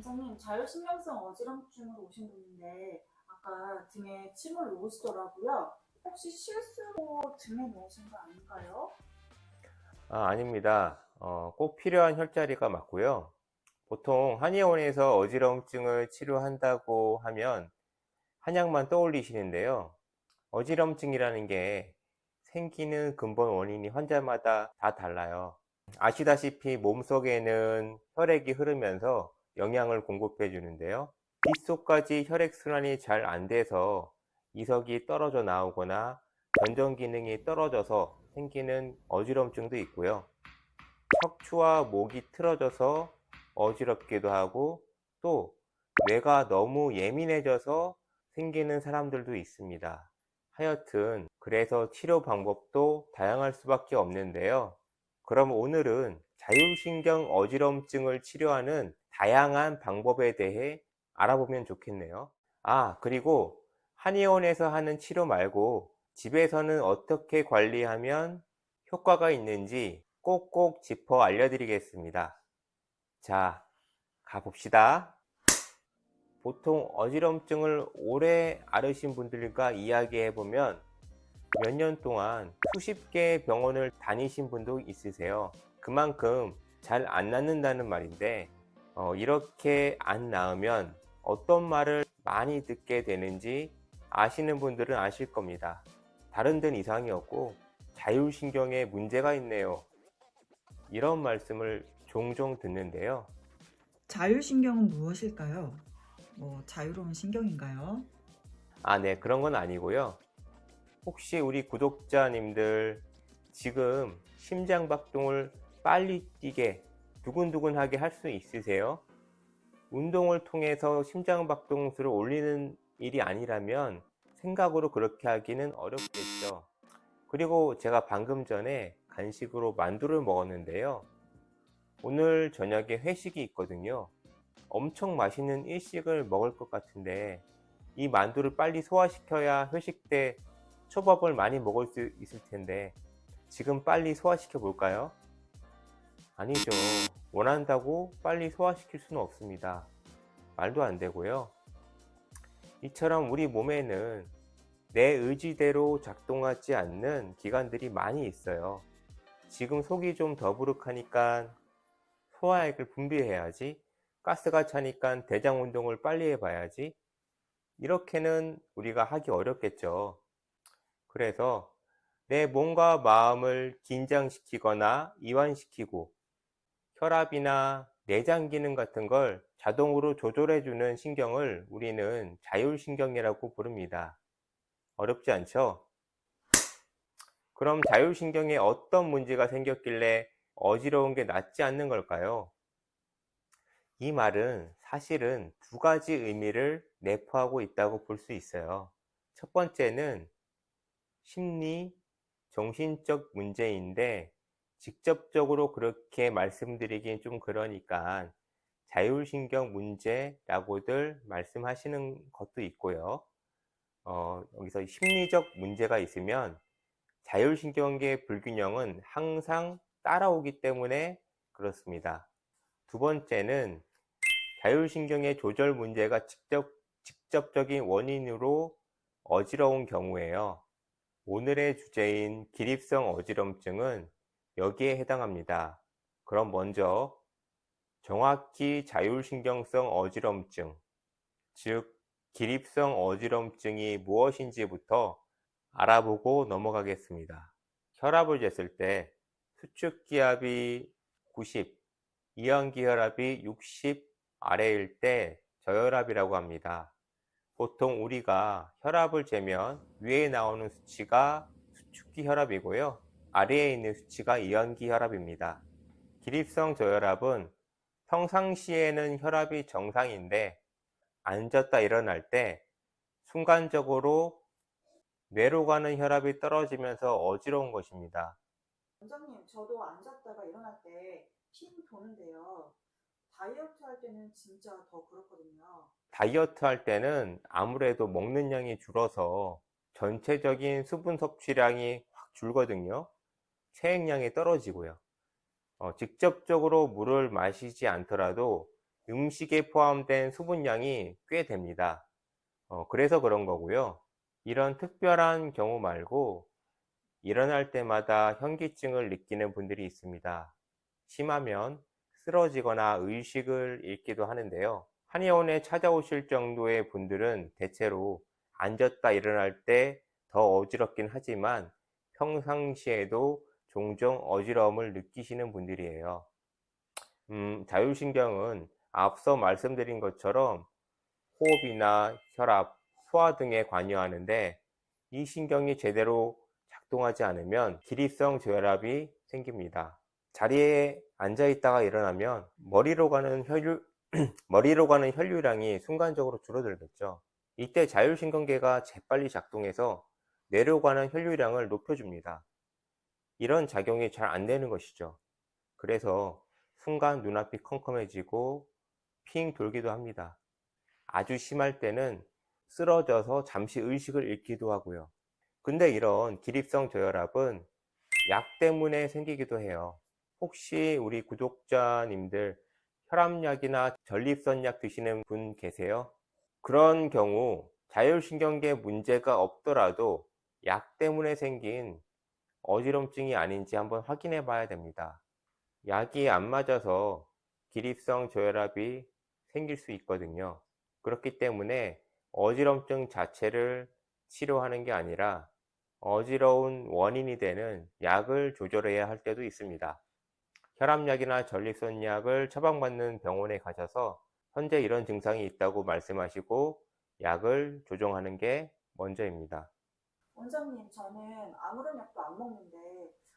원장님, 자율신경성 어지럼증으로 오신 분인데 아까 등에 침을 놓으시더라고요. 혹시 실수로 등에 놓으신 거 아닌가요? 아닙니다. 꼭 필요한 혈자리가 맞고요. 보통 한의원에서 어지럼증을 치료한다고 하면 한약만 떠올리시는데요. 어지럼증이라는 게 생기는 근본 원인이 환자마다 다 달라요. 아시다시피 몸속에는 혈액이 흐르면서 영양을 공급해 주는데요. 빗속까지 혈액순환이 잘 안 돼서 이석이 떨어져 나오거나 전정 기능이 떨어져서 생기는 어지럼증도 있고요. 척추와 목이 틀어져서 어지럽기도 하고, 또 뇌가 너무 예민해져서 생기는 사람들도 있습니다. 하여튼 그래서 치료 방법도 다양할 수밖에 없는데요. 그럼 오늘은 자율신경 어지럼증을 치료하는 다양한 방법에 대해 알아보면 좋겠네요. 그리고 한의원에서 하는 치료 말고 집에서는 어떻게 관리하면 효과가 있는지 꼭꼭 짚어 알려드리겠습니다. 자, 가봅시다. 보통 어지럼증을 오래 앓으신 분들과 이야기해보면 몇 년 동안 수십 개의 병원을 다니신 분도 있으세요. 그만큼 잘 안 낫는다는 말인데, 이렇게 안 나으면 어떤 말을 많이 듣게 되는지 아시는 분들은 아실 겁니다. 다른 데는 이상이 없고 자율신경에 문제가 있네요. 이런 말씀을 종종 듣는데요. 자율신경은 무엇일까요? 자유로운 신경인가요? 네, 그런 건 아니고요. 혹시 우리 구독자님들 지금 심장박동을 빨리 뛰게 두근두근하게 할 수 있으세요? 운동을 통해서 심장박동수를 올리는 일이 아니라면 생각으로 그렇게 하기는 어렵겠죠. 그리고 제가 방금 전에 간식으로 만두를 먹었는데요. 오늘 저녁에 회식이 있거든요. 엄청 맛있는 일식을 먹을 것 같은데 이 만두를 빨리 소화시켜야 회식 때 초밥을 많이 먹을 수 있을 텐데 지금 빨리 소화시켜 볼까요? 아니죠. 원한다고 빨리 소화시킬 수는 없습니다. 말도 안 되고요. 이처럼 우리 몸에는 내 의지대로 작동하지 않는 기관들이 많이 있어요. 지금 속이 좀 더부룩하니까 소화액을 분비해야지, 가스가 차니까 대장 운동을 빨리 해봐야지, 이렇게는 우리가 하기 어렵겠죠. 그래서 내 몸과 마음을 긴장시키거나 이완시키고 혈압이나 내장 기능 같은 걸 자동으로 조절해주는 신경을 우리는 자율신경이라고 부릅니다. 어렵지 않죠? 그럼 자율신경에 어떤 문제가 생겼길래 어지러운 게 낫지 않는 걸까요? 이 말은 사실은 두 가지 의미를 내포하고 있다고 볼 수 있어요. 첫 번째는 심리, 정신적 문제인데 직접적으로 그렇게 말씀드리긴 좀 그러니까 자율신경 문제라고들 말씀하시는 것도 있고요. 여기서 심리적 문제가 있으면 자율신경계 불균형은 항상 따라오기 때문에 그렇습니다. 두 번째는 자율신경의 조절 문제가 직접적인 원인으로 어지러운 경우에요. 오늘의 주제인 기립성 어지럼증은 여기에 해당합니다. 그럼 먼저 정확히 자율신경성 어지럼증, 즉 기립성 어지럼증이 무엇인지부터 알아보고 넘어가겠습니다. 혈압을 쟀을 때 수축기압이 90, 이완기혈압이 60 아래일 때 저혈압이라고 합니다. 보통 우리가 혈압을 재면 위에 나오는 수치가 수축기 혈압이고요. 아래에 있는 수치가 이완기 혈압입니다. 기립성 저혈압은 평상시에는 혈압이 정상인데 앉았다 일어날 때 순간적으로 뇌로 가는 혈압이 떨어지면서 어지러운 것입니다. 원장님, 저도 앉았다가 일어날 때 핀 도는데요. 다이어트 할 때는 진짜 더 그렇거든요. 다이어트 할 때는 아무래도 먹는 양이 줄어서 전체적인 수분 섭취량이 확 줄거든요. 체액량이 떨어지고요. 직접적으로 물을 마시지 않더라도 음식에 포함된 수분량이 꽤 됩니다. 그래서 그런 거고요. 이런 특별한 경우 말고 일어날 때마다 현기증을 느끼는 분들이 있습니다. 심하면 쓰러지거나 의식을 잃기도 하는데요. 한의원에 찾아오실 정도의 분들은 대체로 앉았다 일어날 때 더 어지럽긴 하지만 평상시에도 종종 어지러움을 느끼시는 분들이에요. 자율신경은 앞서 말씀드린 것처럼 호흡이나 혈압, 소화 등에 관여하는데 이 신경이 제대로 작동하지 않으면 기립성 저혈압이 생깁니다. 자리에 앉아 있다가 일어나면 머리로 가는 혈류량이 순간적으로 줄어들겠죠. 이때 자율신경계가 재빨리 작동해서 뇌로 가는 혈류량을 높여줍니다. 이런 작용이 잘 안 되는 것이죠. 그래서 순간 눈앞이 컴컴해지고 핑 돌기도 합니다. 아주 심할 때는 쓰러져서 잠시 의식을 잃기도 하고요. 근데 이런 기립성 저혈압은 약 때문에 생기기도 해요. 혹시 우리 구독자님들 혈압약이나 전립선약 드시는 분 계세요? 그런 경우 자율신경계 문제가 없더라도 약 때문에 생긴 어지럼증이 아닌지 한번 확인해 봐야 됩니다. 약이 안 맞아서 기립성 저혈압이 생길 수 있거든요. 그렇기 때문에 어지럼증 자체를 치료하는 게 아니라 어지러운 원인이 되는 약을 조절해야 할 때도 있습니다. 혈압약이나 전립선약을 처방받는 병원에 가셔서 현재 이런 증상이 있다고 말씀하시고 약을 조정하는 게 먼저입니다. 원장님, 저는 아무런 약도 안 먹는데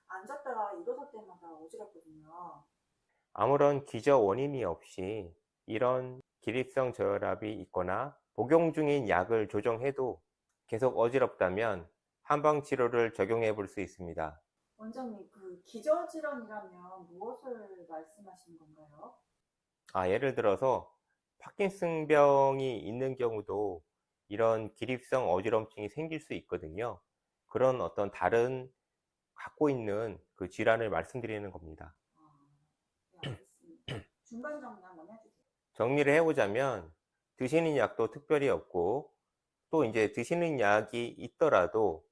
앉았다가 일어설 때마다 어지럽거든요. 아무런 기저 원인이 없이 이런 기립성 저혈압이 있거나 복용 중인 약을 조정해도 계속 어지럽다면 한방 치료를 적용해 볼 수 있습니다. 원장님, 그 기저질환이라면 무엇을 말씀하시는 건가요? 예를 들어서 파킨슨병이 있는 경우도 이런 기립성 어지럼증이 생길 수 있거든요. 그런 어떤 다른 갖고 있는 그 질환을 말씀드리는 겁니다. 네, 알겠습니다. 중간 정리 한번 해주세요. 정리를 해보자면 드시는 약도 특별히 없고 또 이제 드시는 약이 있더라도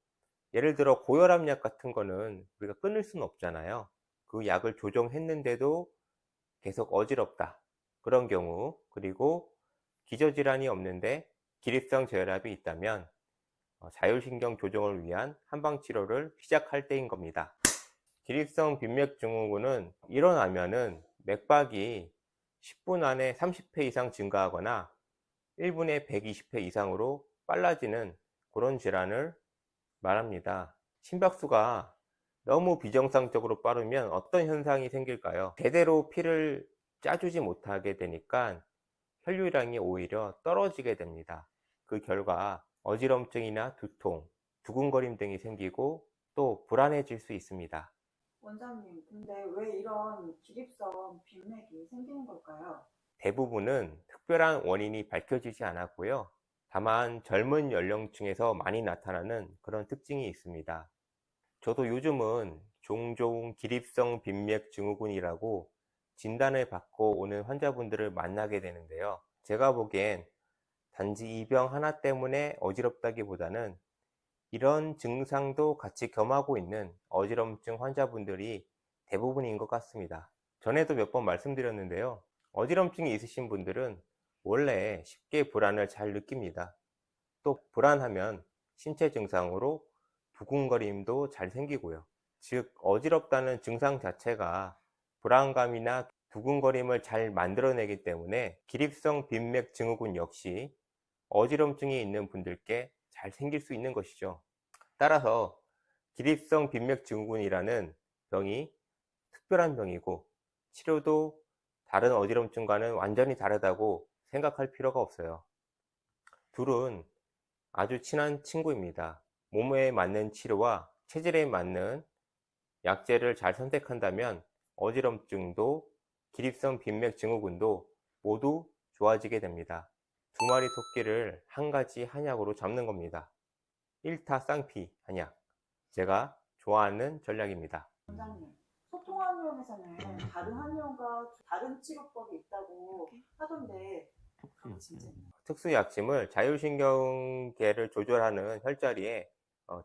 예를 들어 고혈압약 같은 거는 우리가 끊을 수는 없잖아요. 그 약을 조정했는데도 계속 어지럽다. 그런 경우, 그리고 기저질환이 없는데 기립성 저혈압이 있다면 자율신경 조정을 위한 한방치료를 시작할 때인 겁니다. 기립성 빈맥증후군은 일어나면은 맥박이 10분 안에 30회 이상 증가하거나 1분에 120회 이상으로 빨라지는 그런 질환을 말합니다. 심박수가 너무 비정상적으로 빠르면 어떤 현상이 생길까요? 제대로 피를 짜주지 못하게 되니까 혈류량이 오히려 떨어지게 됩니다. 그 결과 어지럼증이나 두통, 두근거림 등이 생기고 또 불안해질 수 있습니다. 원장님, 근데 왜 이런 기립성 빈맥이 생기는 걸까요? 대부분은 특별한 원인이 밝혀지지 않았고요. 다만 젊은 연령층에서 많이 나타나는 그런 특징이 있습니다. 저도 요즘은 종종 기립성 빈맥 증후군이라고 진단을 받고 오는 환자분들을 만나게 되는데요. 제가 보기엔 단지 이 병 하나 때문에 어지럽다기보다는 이런 증상도 같이 겸하고 있는 어지럼증 환자분들이 대부분인 것 같습니다. 전에도 몇 번 말씀드렸는데요. 어지럼증이 있으신 분들은 원래 쉽게 불안을 잘 느낍니다. 또 불안하면 신체 증상으로 두근거림도 잘 생기고요. 즉, 어지럽다는 증상 자체가 불안감이나 두근거림을 잘 만들어내기 때문에 기립성 빈맥 증후군 역시 어지럼증이 있는 분들께 잘 생길 수 있는 것이죠. 따라서 기립성 빈맥 증후군이라는 병이 특별한 병이고 치료도 다른 어지럼증과는 완전히 다르다고 생각할 필요가 없어요. 둘은 아주 친한 친구입니다. 몸에 맞는 치료와 체질에 맞는 약제를 잘 선택한다면 어지럼증도 기립성 빈맥 증후군도 모두 좋아지게 됩니다. 두 마리 토끼를 한 가지 한약으로 잡는 겁니다. 1타 쌍피 한약. 제가 좋아하는 전략입니다. 원장님, 한의원에서는 다른 한의원과 다른 치료법이 있다고 하던데 그게 진짜인가요? 특수약침을 자율신경계를 조절하는 혈자리에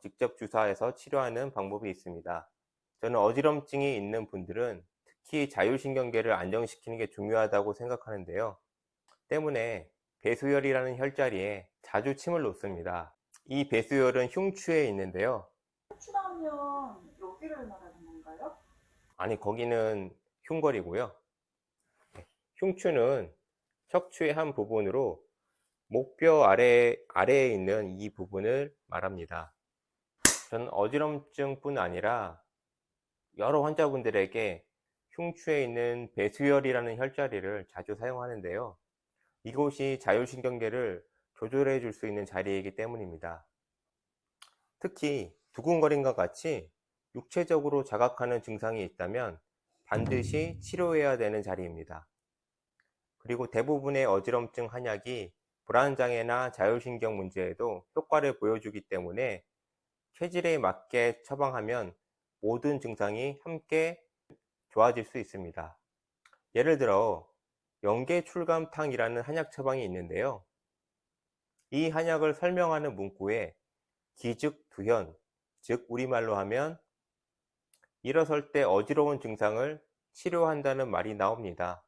직접 주사해서 치료하는 방법이 있습니다. 저는 어지럼증이 있는 분들은 특히 자율신경계를 안정시키는 게 중요하다고 생각하는데요. 때문에 배수혈이라는 혈자리에 자주 침을 놓습니다. 이 배수혈은 흉추에 있는데요. 추라면 여기를 말하는 건가요? 아니, 거기는 흉걸이고요. 흉추는 척추의 한 부분으로 목뼈 아래에 있는 이 부분을 말합니다. 저는 어지럼증뿐 아니라 여러 환자분들에게 흉추에 있는 배수혈이라는 혈자리를 자주 사용하는데요. 이곳이 자율신경계를 조절해 줄 수 있는 자리이기 때문입니다. 특히 두근거림과 같이 육체적으로 자각하는 증상이 있다면 반드시 치료해야 되는 자리입니다. 그리고 대부분의 어지럼증 한약이 불안장애나 자율신경 문제에도 효과를 보여주기 때문에 체질에 맞게 처방하면 모든 증상이 함께 좋아질 수 있습니다. 예를 들어 영계출감탕이라는 한약 처방이 있는데요. 이 한약을 설명하는 문구에 기즉두현, 즉 우리말로 하면 일어설 때 어지러운 증상을 치료한다는 말이 나옵니다.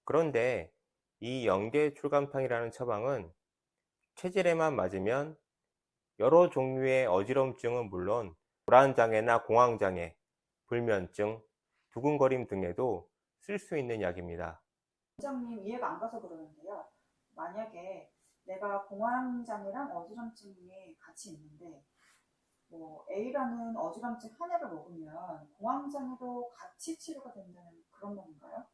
그런데 이 영계출감탕이라는 처방은 체질에만 맞으면 여러 종류의 어지럼증은 물론 불안장애나 공황장애, 불면증, 두근거림 등에도 쓸 수 있는 약입니다. 원장님 이해가 안 가서 그러는데요. 만약에 내가 공황장애랑 어지럼증이 같이 있는데 뭐 A라는 어지럼증 한약을 먹으면 공황장애도 같이 치료가 된다는 그런 건가요?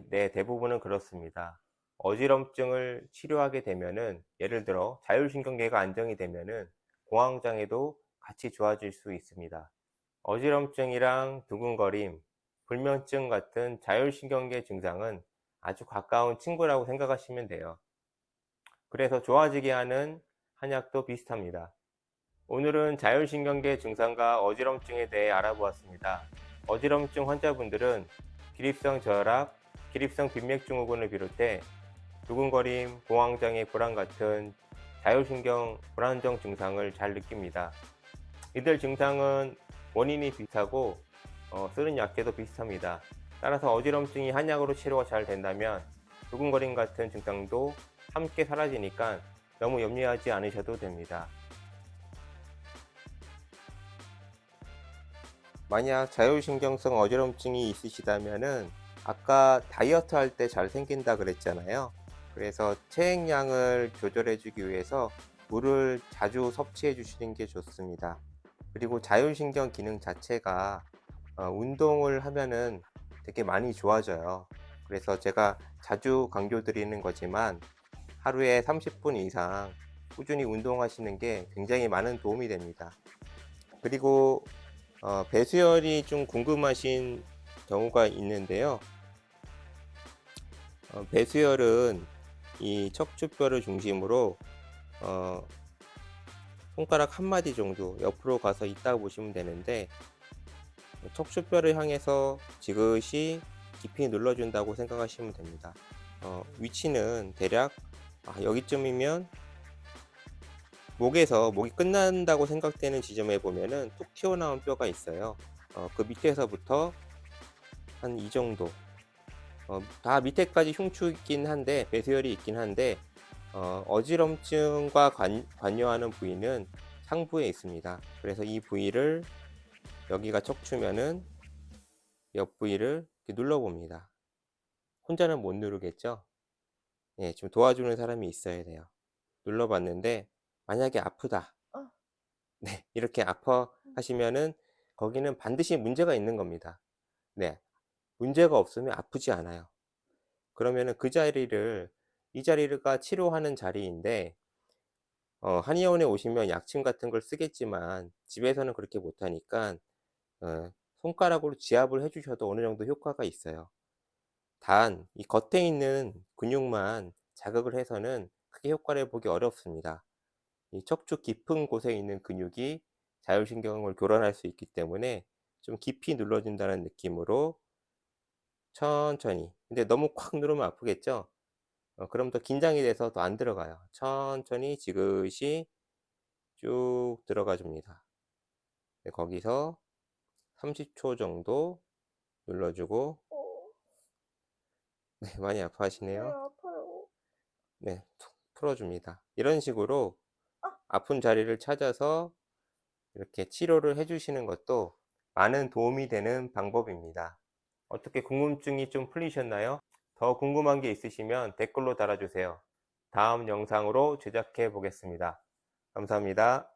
네, 대부분은 그렇습니다. 어지럼증을 치료하게 되면은 예를 들어 자율신경계가 안정이 되면은 공황장애도 같이 좋아질 수 있습니다. 어지럼증이랑 두근거림, 불면증 같은 자율신경계 증상은 아주 가까운 친구라고 생각하시면 돼요. 그래서 좋아지게 하는 한약도 비슷합니다. 오늘은 자율신경계 증상과 어지럼증에 대해 알아보았습니다. 어지럼증 환자분들은 기립성 저혈압, 기립성 빈맥증후군을 비롯해 두근거림, 공황장애, 불안 같은 자율신경 불안정 증상을 잘 느낍니다. 이들 증상은 원인이 비슷하고 쓰는 약제도 비슷합니다. 따라서 어지럼증이 한약으로 치료가 잘 된다면 두근거림 같은 증상도 함께 사라지니까 너무 염려하지 않으셔도 됩니다. 만약 자율신경성 어지럼증이 있으시다면은 아까 다이어트 할 때 잘 생긴다 그랬잖아요. 그래서 체액량을 조절해 주기 위해서 물을 자주 섭취해 주시는 게 좋습니다. 그리고 자율신경 기능 자체가 운동을 하면은 되게 많이 좋아져요. 그래서 제가 자주 강조드리는 거지만 하루에 30분 이상 꾸준히 운동하시는 게 굉장히 많은 도움이 됩니다. 그리고 배수혈이 좀 궁금하신 경우가 있는데요. 배수혈은 이 척추뼈를 중심으로 손가락 한 마디 정도 옆으로 가서 있다고 보시면 되는데 척추뼈를 향해서 지그시 깊이 눌러준다고 생각하시면 됩니다. 위치는 대략 여기쯤이면 목이 끝난다고 생각되는 지점에 보면은 툭 튀어나온 뼈가 있어요. 그 밑에서부터 한 이 정도. 다 밑에까지 흉추 있긴 한데 배수혈이 있긴 한데 어지럼증과 관여하는 부위는 상부에 있습니다. 그래서 이 부위를 여기가 척추면은 옆 부위를 이렇게 눌러봅니다. 혼자는 못 누르겠죠? 예, 좀 도와주는 사람이 있어야 돼요. 눌러봤는데 만약에 아프다. 네, 이렇게 아파하시면은 거기는 반드시 문제가 있는 겁니다. 네, 문제가 없으면 아프지 않아요. 그러면은 이 자리가 치료하는 자리인데 한의원에 오시면 약침 같은 걸 쓰겠지만 집에서는 그렇게 못하니까 손가락으로 지압을 해 주셔도 어느 정도 효과가 있어요. 단 이 겉에 있는 근육만 자극을 해서는 크게 효과를 보기 어렵습니다. 이 척추 깊은 곳에 있는 근육이 자율신경을 교란할 수 있기 때문에 좀 깊이 눌러준다는 느낌으로 천천히. 근데 너무 콱 누르면 아프겠죠? 그럼 더 긴장이 돼서 더 안 들어가요. 천천히 지그시 쭉 들어가 줍니다. 네, 거기서 30초 정도 눌러주고, 네, 많이 아파하시네요. 아파요. 네, 툭 풀어줍니다. 이런 식으로 아픈 자리를 찾아서 이렇게 치료를 해주시는 것도 많은 도움이 되는 방법입니다. 어떻게 궁금증이 좀 풀리셨나요? 더 궁금한 게 있으시면 댓글로 달아주세요. 다음 영상으로 제작해 보겠습니다. 감사합니다.